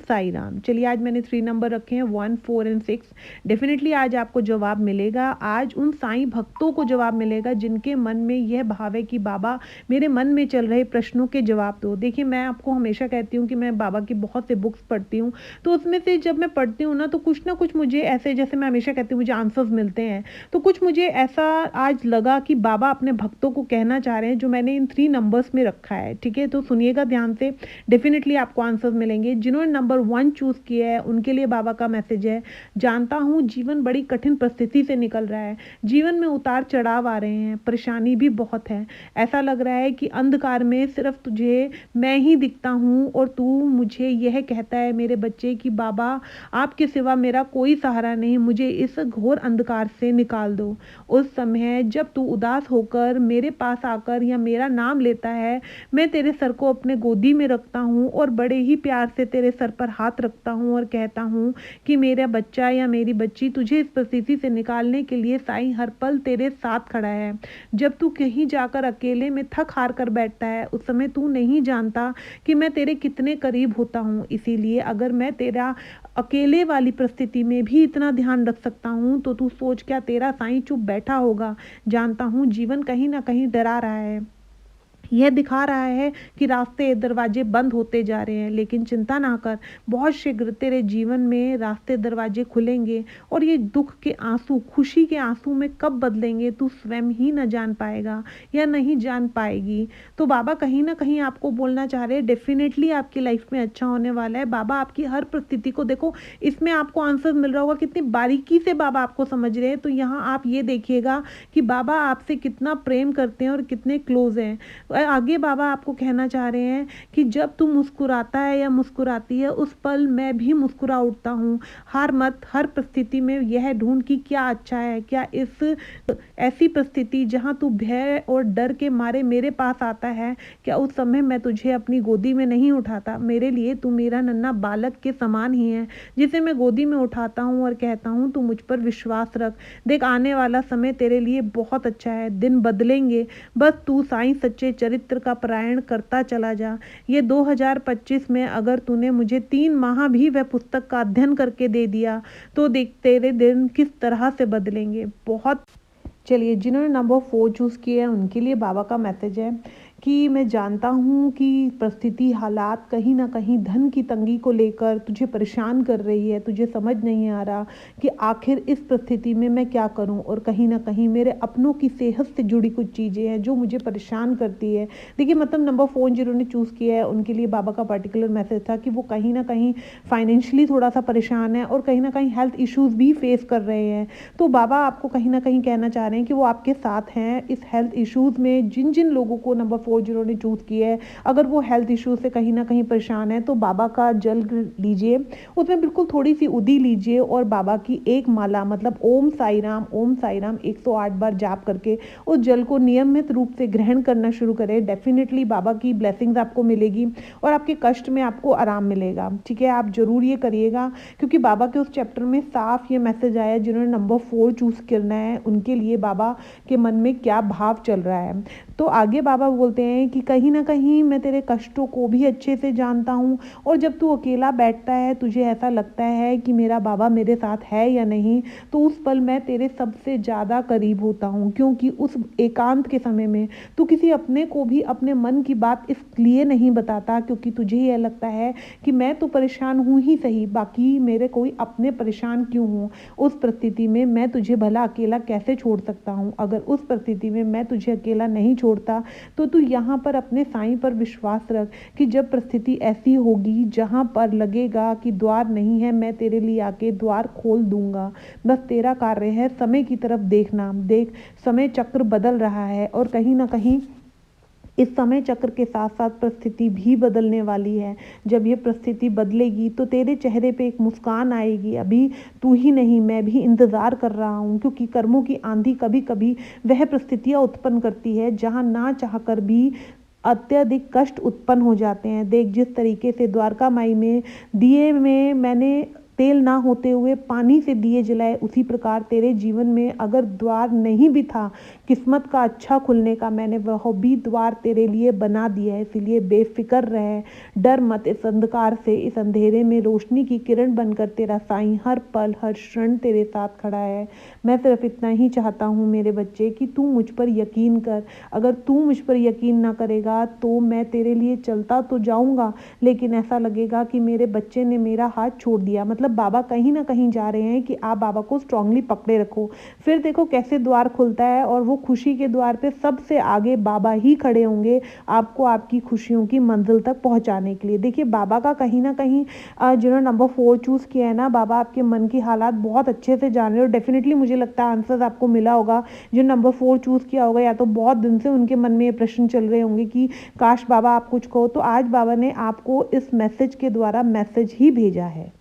साई राम। चलिए आज मैंने 3 नंबर रखे हैं 1, 4 एंड 6। डेफ़िनेटली आज आपको जवाब मिलेगा। आज उन साईं भक्तों को जवाब मिलेगा जिनके मन में यह भाव है कि बाबा मेरे मन में चल रहे प्रश्नों के जवाब दो। देखिए मैं आपको हमेशा कहती हूँ कि मैं बाबा की बहुत से बुक्स पढ़ती हूँ, तो उसमें से जब मैं पढ़ती हूँ ना तो कुछ ना कुछ मुझे ऐसे, जैसे मैं हमेशा कहती हूँ मुझे आंसर्स मिलते हैं। तो कुछ मुझे ऐसा आज लगा कि बाबा अपने भक्तों को कहना चाह रहे हैं जो मैंने इन 3 नंबर्स में रखा है। ठीक है? तो सुनिएगा ध्यान से, डेफ़िनेटली आपको आंसर्स मिलेंगे। जिन्होंने नंबर 1 चूज़ किया है उनके लिए बाबा का मैसेज है, जानता हूँ जीवन बड़ी कठिन परिस्थिति से निकल रहा है। जीवन में उतार-चढ़ाव आ रहे हैं, परेशानी भी बहुत है। ऐसा लग रहा है कि अंधकार में सिर्फ़ तुझे मैं ही दिखता हूँ और तू मुझे यह कहता है मेरे बच्चे कि बाबा आपके सिवा मेरा कोई सहारा नहीं, मुझे इस घोर अंधकार से निकाल दो। उस समय जब तू उदास होकर मेरे पास आकर या मेरा नाम लेता है, मैं तेरे सर को अपने गोदी में रखता हूँ और बड़े ही प्यार से तेरे सर पर हाथ रखता हूँ और कहता हूँ कि मेरा बच्चा या मेरी बच्ची, तुझे इस परिस्थिति से निकालने के लिए साईं हर पल तेरे साथ खड़ा है। जब तू कहीं जाकर अकेले में थक हार कर बैठता है, उस समय तू नहीं जानता कि मैं तेरे कितने करीब होता हूँ। इसीलिए अगर मैं तेरा अकेले वाली परिस्थिति में भी इतना ध्यान रख सकता हूँ तो तू सोच, क्या तेरा साईं चुप बैठा होगा? जानता हूँ जीवन कहीं ना कहीं डरा रहा है, यह दिखा रहा है कि रास्ते दरवाजे बंद होते जा रहे हैं, लेकिन चिंता ना कर, बहुत शीघ्र तेरे जीवन में रास्ते दरवाजे खुलेंगे और ये दुख के आंसू खुशी के आंसू में कब बदलेंगे तू स्वयं ही न जान पाएगा या नहीं जान पाएगी। तो बाबा कहीं ना कहीं आपको बोलना चाह रहे हैं डेफिनेटली आपकी लाइफ में अच्छा होने वाला है। बाबा आपकी हर परिस्थिति को देखो, इसमें आपको आंसर मिल रहा होगा कितनी बारीकी से बाबा आपको समझ रहे हैं। तो यहाँ आप ये देखिएगा कि बाबा आपसे कितना प्रेम करते हैं और कितने क्लोज हैं। आगे बाबा आपको कहना चाह रहे हैं कि जब तू मुस्कुराता है या मुस्कुराती है उस पल मैं भी मुस्कुरा उठता हूँ। हार मत, हर परिस्थिति में यह ढूंढ कि क्या अच्छा है, क्या इस ऐसी परिस्थिति जहाँ तू भय और डर के मारे मेरे पास आता है, क्या उस समय मैं तुझे अपनी गोदी में नहीं उठाता? मेरे लिए तू मेरा नन्हा बालक के समान ही है जिसे मैं गोदी में उठाता हूँ और कहता हूँ तू मुझ पर विश्वास रख। देख आने वाला समय तेरे लिए बहुत अच्छा है, दिन बदलेंगे, बस तू साईं सच्चे चरित्र का पारायण करता चला जा। ये 2025 में अगर तूने मुझे 3 माह भी वह पुस्तक का अध्ययन करके दे दिया तो देख तेरे दिन किस तरह से बदलेंगे। बहुत चलिए जिन्होंने नंबर 4 चूज़ किया है उनके लिए बाबा का मैसेज है कि मैं जानता हूँ कि परिस्थिति हालात कहीं ना कहीं धन की तंगी को लेकर तुझे परेशान कर रही है, तुझे समझ नहीं आ रहा कि आखिर इस परिस्थिति में मैं क्या करूँ, और कहीं ना कहीं मेरे अपनों की सेहत से जुड़ी कुछ चीज़ें हैं जो मुझे परेशान करती है। देखिए मतलब नंबर 4 जिन्होंने चूज़ किया है उनके लिए बाबा का पर्टिकुलर मैसेज था कि वो कहीं ना कहीं फाइनेंशियली थोड़ा सा परेशान है और कहीं ना कहीं हेल्थ इश्यूज़ भी फेस कर रहे हैं। तो बाबा आपको कहीं ना कहीं कहना चाह रहे हैं कि वो आपके साथ हैं इस हेल्थ इश्यूज़ में। जिन जिन लोगों को नंबर 4 जिन्होंने चूज़ किया है, अगर वो हेल्थ इश्यूज से कहीं ना कहीं परेशान है तो बाबा का जल लीजिए, उसमें बिल्कुल थोड़ी सी उदी लीजिए और बाबा की एक माला मतलब ओम साई राम 108 बार जाप करके उस जल को नियमित रूप से ग्रहण करना शुरू करें। डेफिनेटली बाबा की ब्लेसिंग्स आपको मिलेगी और आपके कष्ट में आपको आराम मिलेगा। ठीक है, आप जरूर ये करिएगा क्योंकि बाबा के उस चैप्टर में साफ ये मैसेज आया जिन्होंने नंबर 4 चूज़ करना है उनके लिए बाबा के मन में क्या भाव चल रहा है। तो आगे बाबा बोलते हैं कि कहीं ना कहीं मैं तेरे कष्टों को भी अच्छे से जानता हूँ और जब तू अकेला बैठता है तुझे ऐसा लगता है कि मेरा बाबा मेरे साथ है या नहीं, तो उस पल मैं तेरे सबसे ज़्यादा करीब होता हूँ, क्योंकि उस एकांत के समय में तू किसी अपने को भी अपने मन की बात इसलिए नहीं बताता क्योंकि तुझे यह लगता है कि मैं तो परेशान हूँ ही सही, बाकी मेरे कोई अपने परेशान क्यों हूँ। उस परिस्थिति में मैं तुझे भला अकेला कैसे छोड़ सकता हूँ? अगर उस परिस्थिति में मैं तुझे अकेला नहीं छोड़ता तो तू यहाँ पर अपने साईं पर विश्वास रख कि जब परिस्थिति ऐसी होगी जहाँ पर लगेगा कि द्वार नहीं है, मैं तेरे लिए आके द्वार खोल दूंगा। बस तेरा कार्य है समय की तरफ देखना। देख समय चक्र बदल रहा है और कहीं ना कहीं इस समय चक्र के साथ साथ परिस्थिति भी बदलने वाली है। जब ये परिस्थिति बदलेगी तो तेरे चेहरे पे एक मुस्कान आएगी। अभी तू ही नहीं मैं भी इंतज़ार कर रहा हूँ, क्योंकि कर्मों की आंधी कभी कभी वह परिस्थितियाँ उत्पन्न करती है जहाँ ना चाह कर भी अत्यधिक कष्ट उत्पन्न हो जाते हैं। देख जिस तरीके से द्वारका माई में दिए में मैंने तेल ना होते हुए पानी से दिए जलाए, उसी प्रकार तेरे जीवन में अगर द्वार नहीं भी था किस्मत का अच्छा खुलने का, मैंने वह भी द्वार तेरे लिए बना दिया है। इसलिए बेफिक्र रहे, डर मत इस अंधकार से। इस अंधेरे में रोशनी की किरण बनकर तेरा साईं हर पल हर क्षण तेरे साथ खड़ा है। मैं सिर्फ इतना ही चाहता हूँ मेरे बच्चे कि तू मुझ पर यकीन कर। अगर तू मुझ पर यकीन ना करेगा तो मैं तेरे लिए चलता तो जाऊँगा, लेकिन ऐसा लगेगा कि मेरे बच्चे ने मेरा हाथ छोड़ दिया। मतलब बाबा कहीं ना कहीं जा रहे हैं कि आप बाबा को स्ट्रांगली पकड़े रखो। फिर देखो कैसे द्वार खुलता है, और वो खुशी के द्वार पे सबसे आगे बाबा ही खड़े होंगे आपको आपकी खुशियों की मंजिल तक पहुंचाने के लिए। देखिए बाबा का कहीं ना कहीं जिन्होंने नंबर 4 चूज़ किया है ना, बाबा आपके मन की हालात बहुत अच्छे से जान रहे हो। डेफिनेटली मुझे लगता है आंसर्स आपको मिला होगा। जो नंबर 4 चूज़ किया होगा, या तो बहुत दिन से उनके मन में ये प्रश्न चल रहे होंगे कि काश बाबा आप कुछ कहो, तो आज बाबा ने आपको इस मैसेज के द्वारा मैसेज ही भेजा है।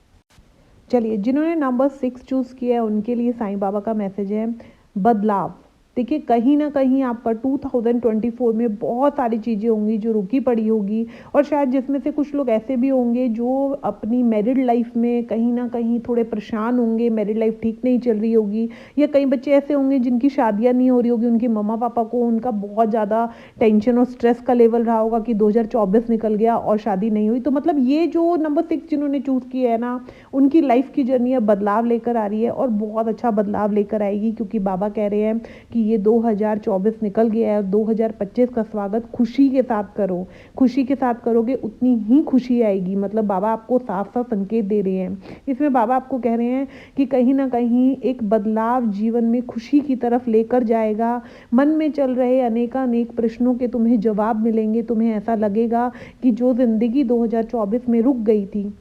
चलिए, जिन्होंने नंबर 6 चूज़ किया है उनके लिए साईं बाबा का मैसेज है बदलाव। देखिए कहीं ना कहीं आप पर 2024 में बहुत सारी चीज़ें होंगी जो रुकी पड़ी होगी, और शायद जिसमें से कुछ लोग ऐसे भी होंगे जो अपनी मैरिड लाइफ में कहीं ना कहीं थोड़े परेशान होंगे, मैरिड लाइफ ठीक नहीं चल रही होगी, या कई बच्चे ऐसे होंगे जिनकी शादियां नहीं हो रही होगी, उनके मम्मा पापा को उनका बहुत ज़्यादा टेंशन और स्ट्रेस का लेवल रहा होगा कि 2024 निकल गया और शादी नहीं हुई। तो मतलब ये जो नंबर 6 जिन्होंने चूज़ किया है ना, उनकी लाइफ की जर्नी अब बदलाव लेकर आ रही है, और बहुत अच्छा बदलाव लेकर आएगी, क्योंकि बाबा कह रहे हैं कि ये 2024 निकल गया है और 2025 का स्वागत खुशी के साथ करो। खुशी के साथ करोगे उतनी ही खुशी आएगी। मतलब बाबा आपको साफ साफ संकेत दे रहे हैं। इसमें बाबा आपको कह रहे हैं कि कहीं ना कहीं एक बदलाव जीवन में खुशी की तरफ लेकर जाएगा। मन में चल रहे अनेक प्रश्नों के तुम्हें जवाब मिलेंगे। तुम्हें ऐसा लगेगा कि जो जिंदगी 2024 में रुक गई थी,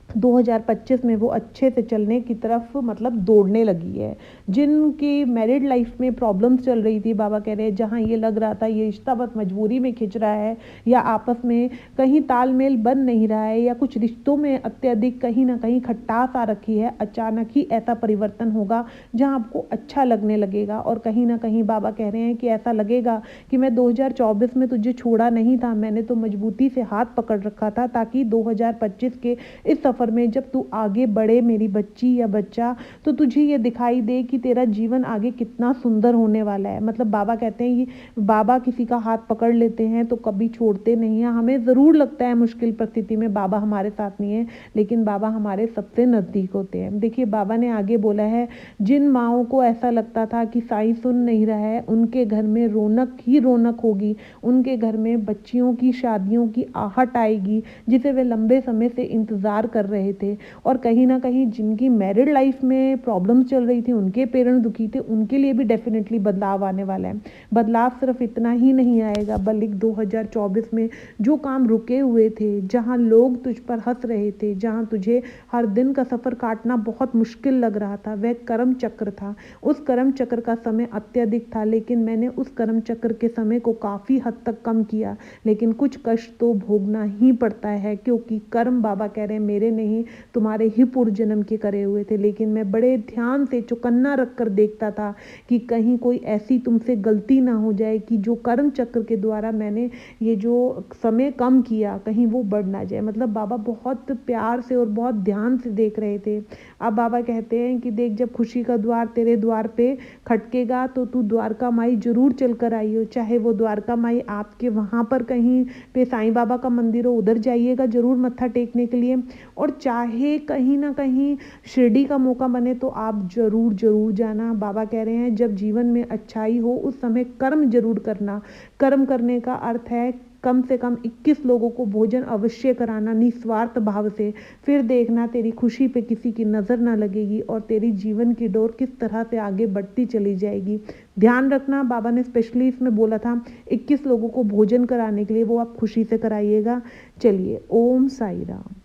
2025 में वो अच्छे से चलने की तरफ मतलब दौड़ने लगी है। जिनकी मैरिड लाइफ में प्रॉब्लम्स चल रही थी, बाबा कह रहे हैं जहाँ ये लग रहा था ये रिश्ता बस मजबूरी में खिंच रहा है, या आपस में कहीं तालमेल बन नहीं रहा है, या कुछ रिश्तों में अत्यधिक कहीं ना कहीं खटास आ रखी है, अचानक ही ऐसा परिवर्तन होगा जहाँ आपको अच्छा लगने लगेगा। और कहीं ना कहीं बाबा कह रहे हैं कि ऐसा लगेगा कि मैं 2024 में तुझे छोड़ा नहीं था, मैंने तो मजबूती से हाथ पकड़ रखा था, ताकि 2025 के इस सफ़र में जब तू आगे बढ़े मेरी बच्ची या बच्चा, तो तुझे ये दिखाई दे कि तेरा जीवन आगे कितना सुंदर होने वाला है। मतलब बाबा कहते हैं कि बाबा किसी का हाथ पकड़ लेते हैं तो कभी छोड़ते नहीं हैं। हमें ज़रूर लगता है मुश्किल परिस्थिति में बाबा हमारे साथ नहीं है, लेकिन बाबा हमारे सबसे नज़दीक होते हैं। देखिए बाबा ने आगे बोला है, जिन माओं को ऐसा लगता था कि साईं सुन नहीं रहा है, उनके घर में रौनक ही रौनक होगी। उनके घर में बच्चियों की शादियों की आहट आएगी, जिसे वे लंबे समय से इंतज़ार कर रहे थे। और कहीं ना कहीं जिनकी मैरिड लाइफ में प्रॉब्लम्स चल रही थी, उनके पेरेंट्स दुखी थे, उनके लिए भी डेफिनेटली बदलाव आने वाला है। बदलाव सिर्फ इतना ही नहीं आएगा, बल्कि 2024 में जो काम रुके हुए थे, जहां लोग तुझ पर हंस रहे थे, जहां तुझे हर दिन का सफ़र काटना बहुत मुश्किल लग रहा था, वह कर्म चक्र था। उस कर्म चक्र का समय अत्यधिक था, लेकिन मैंने उस कर्म चक्र के समय को काफ़ी हद तक कम किया। लेकिन कुछ कष्ट तो भोगना ही पड़ता है, क्योंकि कर्म बाबा कह रहे हैं मेरे नहीं, तुम्हारे ही पूर्व जन्म के करे हुए थे। लेकिन मैं बड़े ध्यान से चौकन्ना रख कर देखता था कि कहीं कोई ऐसी तुमसे गलती ना हो जाए कि जो कर्म चक्र के द्वारा मैंने ये जो समय कम किया, कहीं वो बढ़ ना जाए। मतलब बाबा बहुत प्यार से और बहुत ध्यान से देख रहे थे। अब बाबा कहते हैं कि देख, जब खुशी का द्वार तेरे द्वार पे खटकेगा तो तू द्वारका माई जरूर चल कर आई हो। चाहे वो द्वारका माई आपके वहाँ पर कहीं पे साईं बाबा का मंदिर हो, उधर जाइएगा जरूर मत्था टेकने के लिए। और चाहे कहीं ना कहीं शिरडी का मौका बने तो आप जरूर जरूर जाना। बाबा कह रहे हैं जब जीवन में अच्छाई हो उस समय कर्म जरूर करना। कर्म करने का अर्थ है कम से कम 21 लोगों को भोजन अवश्य कराना निस्वार्थ भाव से। फिर देखना तेरी खुशी पे किसी की नज़र ना लगेगी और तेरी जीवन की डोर किस तरह से आगे बढ़ती चली जाएगी। ध्यान रखना, बाबा ने स्पेशली इसमें बोला था 21 लोगों को भोजन कराने के लिए, वो आप खुशी से कराइएगा। चलिए, ओम साई राम।